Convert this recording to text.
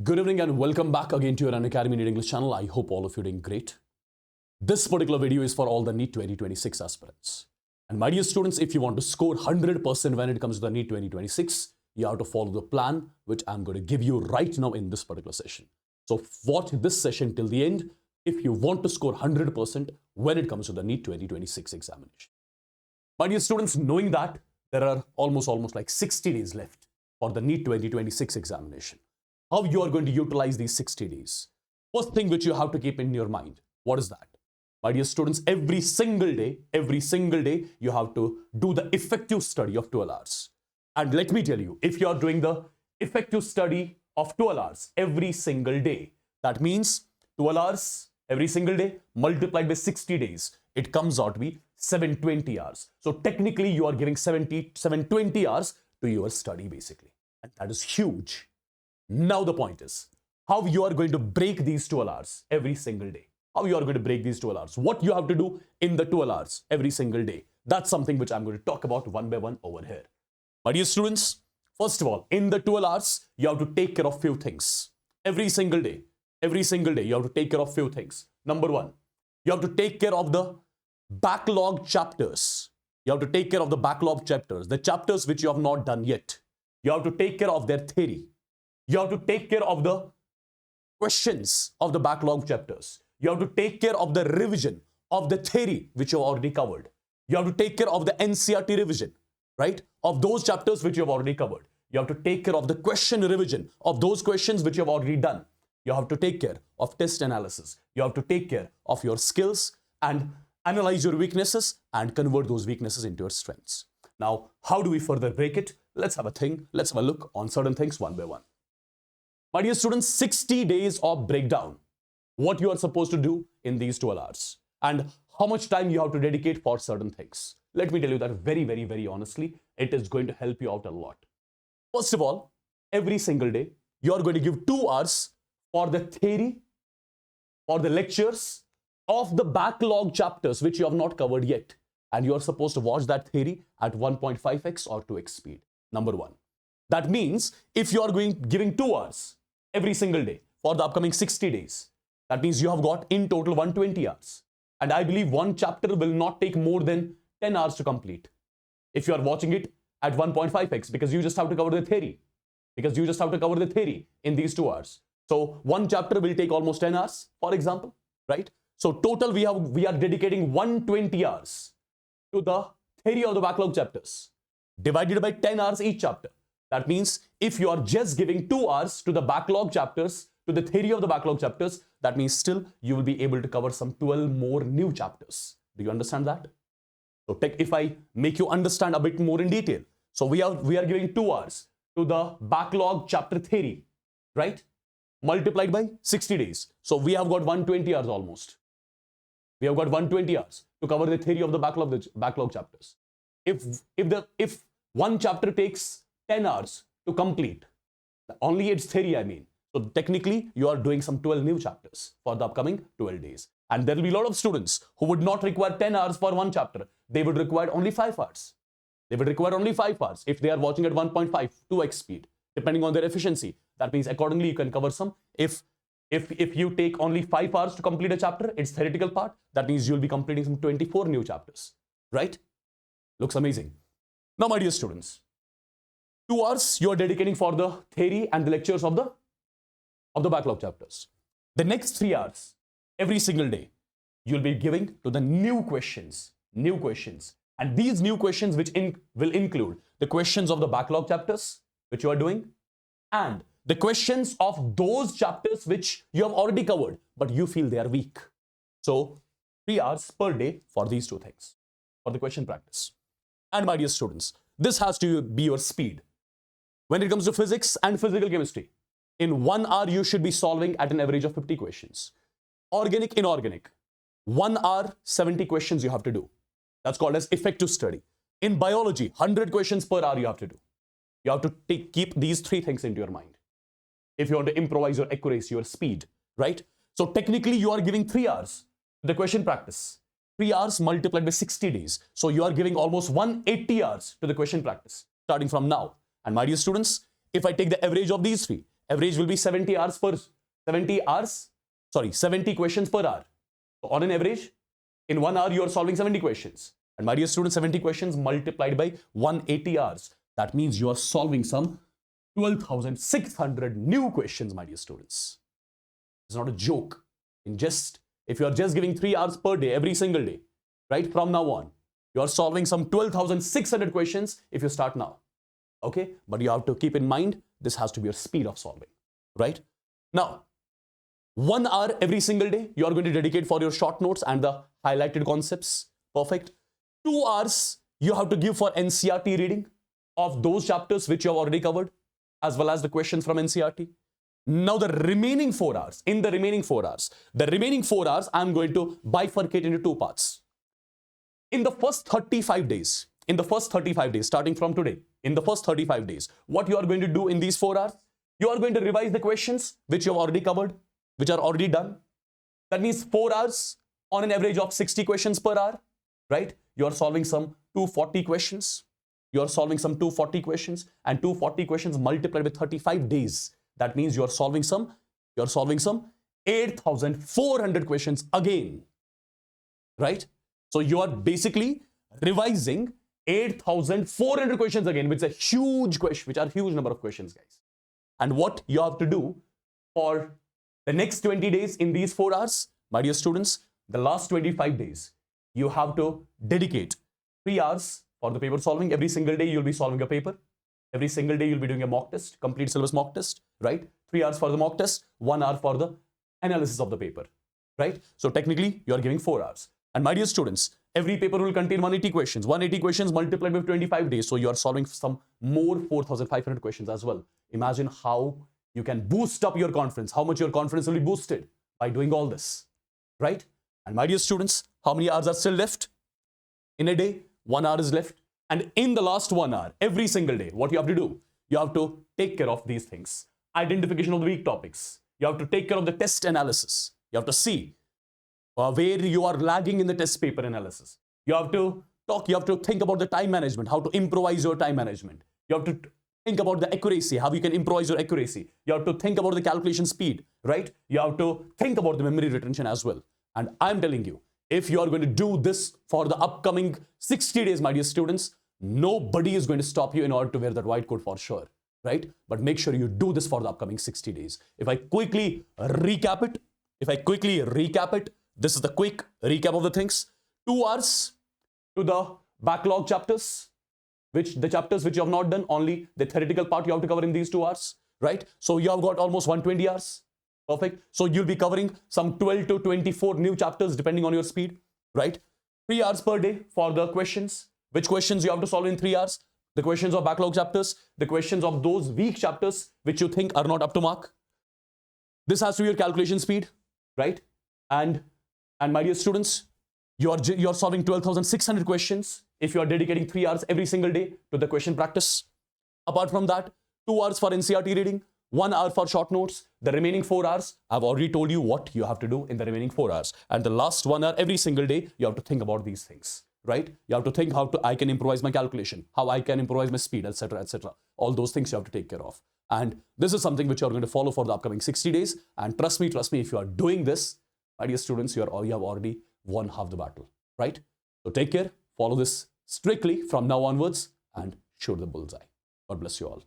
Good evening and welcome back again to your Unacademy NEET English channel. I hope all of you are doing great. This particular video is for all the NEET 2026 aspirants. And my dear students, if you want to score 100% when it comes to the NEET 2026, you have to follow the plan which I'm going to give you right now in this particular session. So watch this session till the end if you want to score 100% when it comes to the NEET 2026 examination. My dear students, knowing that there are almost like 60 days left for the NEET 2026 examination, how you are going to utilize these 60 days. First thing which you have to keep in your mind, what is that? My dear students, every single day, you have to do the effective study of 12 hours. And let me tell you, if you are doing the effective study of 12 hours every single day, that means 12 hours every single day multiplied by 60 days, it comes out to be 720 hours. So technically you are giving 720 hours to your study basically. And that is huge. Now the point is, how you are going to break these 12 hours every single day. How you are going to break these 12 hours. What you have to do in the 12 hours every single day. That's something which I'm going to talk about one by one over here. My dear students, first of all, in the 12 hours, you have to take care of few things. Every single day, you have to take care of few things. Number one, you have to take care of the backlog chapters. You have to take care of the backlog chapters, the chapters which you have not done yet. You have to take care of their theory. You have to take care of the questions of the backlog chapters. You have to take care of the revision of the theory which you have already covered. You have to take care of the NCERT revision, right? Of those chapters which you have already covered. You have to take care of the question revision of those questions which you have already done. You have to take care of test analysis. You have to take care of your skills and analyze your weaknesses and convert those weaknesses into your strengths. Now, how do we further break it? Let's have a look on certain things one by one. My dear students, 60 days of breakdown. What you are supposed to do in these 12 hours and how much time you have to dedicate for certain things. Let me tell you that very honestly, it is going to help you out a lot. First of all, every single day, you are going to give 2 hours for the theory, for the lectures of the backlog chapters which you have not covered yet. And you are supposed to watch that theory at 1.5x or 2x speed. Number one. That means if you are giving 2 hours every single day for the upcoming 60 days, that means you have got in total 120 hours. And I believe one chapter will not take more than 10 hours to complete. If you are watching it at 1.5x, because you just have to cover the theory. In these 2 hours. So one chapter will take almost 10 hours, for example, right? So total we are dedicating 120 hours to the theory of the backlog chapters, divided by 10 hours each chapter. That means if you are just giving 2 hours to the backlog chapters, to the theory of the backlog chapters, that means still you will be able to cover some 12 more new chapters. Do you understand that? So if I make you understand a bit more in detail. So we are giving 2 hours to the backlog chapter theory, right? Multiplied by 60 days. So we have got 120 hours almost. We have got 120 hours to cover the theory of the backlog chapters. If one chapter takes 10 hours to complete, only its theory I mean. So technically you are doing some 12 new chapters for the upcoming 12 days. And there will be a lot of students who would not require 10 hours for one chapter. They would require only 5 hours. If they are watching at 1.5, 2x speed, depending on their efficiency. That means accordingly you can cover some. If you take only 5 hours to complete a chapter, its theoretical part, that means you'll be completing some 24 new chapters, right? Looks amazing. Now, my dear students, 2 hours you are dedicating for the theory and the lectures of the backlog chapters. The next 3 hours, every single day, you'll be giving to the new questions. And these new questions will include the questions of the backlog chapters, which you are doing, and the questions of those chapters which you have already covered, but you feel they are weak. So 3 hours per day for these 2 things, for the question practice. And my dear students, this has to be your speed. When it comes to physics and physical chemistry, in 1 hour, you should be solving at an average of 50 questions. Organic, inorganic, 1 hour, 70 questions you have to do. That's called as effective study. In biology, 100 questions per hour you have to do. You have to keep these 3 things into your mind. If you want to improvise your accuracy, your speed, right? So technically you are giving 3 hours to the question practice. 3 hours multiplied by 60 days. So you are giving almost 180 hours to the question practice starting from now. And my dear students, if I take the average of these 3, Average will be 70 questions per hour. So on an average, in 1 hour, you are solving 70 questions. And my dear students, 70 questions multiplied by 180 hours. That means you are solving some 12,600 new questions, my dear students. It's not a joke. If you are just giving 3 hours per day, every single day, right, from now on, you are solving some 12,600 questions if you start now. Okay, but you have to keep in mind, this has to be your speed of solving, right? Now, 1 hour every single day, you are going to dedicate for your short notes and the highlighted concepts. Perfect. 2 hours you have to give for NCERT reading of those chapters which you have already covered, as well as the questions from NCERT. Now the remaining 4 hours, I'm going to bifurcate into 2 parts. In the first 35 days, starting from today, in the first 35 days, what you are going to do in these 4 hours? You are going to revise the questions which you have already covered, which are already done. That means 4 hours on an average of 60 questions per hour, right? You are solving some 240 questions. And 240 questions multiplied with 35 days. That means you are solving some 8,400 questions again, right? So you are basically revising 8,400 questions again, which is a huge number of questions, guys. And what you have to do for the next 20 days in these 4 hours, my dear students, the last 25 days, you have to dedicate 3 hours for the paper solving. Every single day you'll be solving a paper. Every single day you'll be doing a mock test, complete syllabus mock test, right? 3 hours for the mock test, 1 hour for the analysis of the paper, right? So technically you are giving 4 hours. And my dear students, every paper will contain 180 questions. 180 questions multiplied with 25 days. So you are solving some more 4,500 questions as well. Imagine how you can boost up your confidence, how much your confidence will be boosted by doing all this, right? And my dear students, how many hours are still left? In a day, 1 hour is left. And in the last 1 hour, every single day, what you have to do? You have to take care of these things. Identification of the weak topics. You have to take care of the test analysis. You have to see where you are lagging in the test paper analysis. You have to think about the time management, how to improvise your time management. You have to think about the accuracy, how you can improvise your accuracy. You have to think about the calculation speed, right? You have to think about the memory retention as well. And I'm telling you, if you are going to do this for the upcoming 60 days, my dear students, nobody is going to stop you in order to wear that white coat for sure, right? But make sure you do this for the upcoming 60 days. If I quickly recap it, this is the quick recap of the things. 2 hours to the backlog chapters, the chapters which you have not done, only the theoretical part you have to cover in these 2 hours, right? So you have got almost 120 hours. Perfect. So you'll be covering some 12 to 24 new chapters depending on your speed, right? 3 hours per day for the questions. Which questions you have to solve in 3 hours? The questions of backlog chapters, the questions of those weak chapters which you think are not up to mark. This has to be your calculation speed, right? And my dear students, you're solving 12,600 questions if you are dedicating 3 hours every single day to the question practice. Apart from that, 2 hours for NCERT reading, 1 hour for short notes. The remaining 4 hours, I've already told you what you have to do in the remaining 4 hours. And the last 1 hour every single day, you have to think about these things, right? You have to think how I can improvise my calculation, how I can improvise my speed, etc., etc. All those things you have to take care of. And this is something which you're going to follow for the upcoming 60 days. And trust me, if you are doing this, my dear students, you have already won half the battle, right? So take care, follow this strictly from now onwards and shoot the bullseye. God bless you all.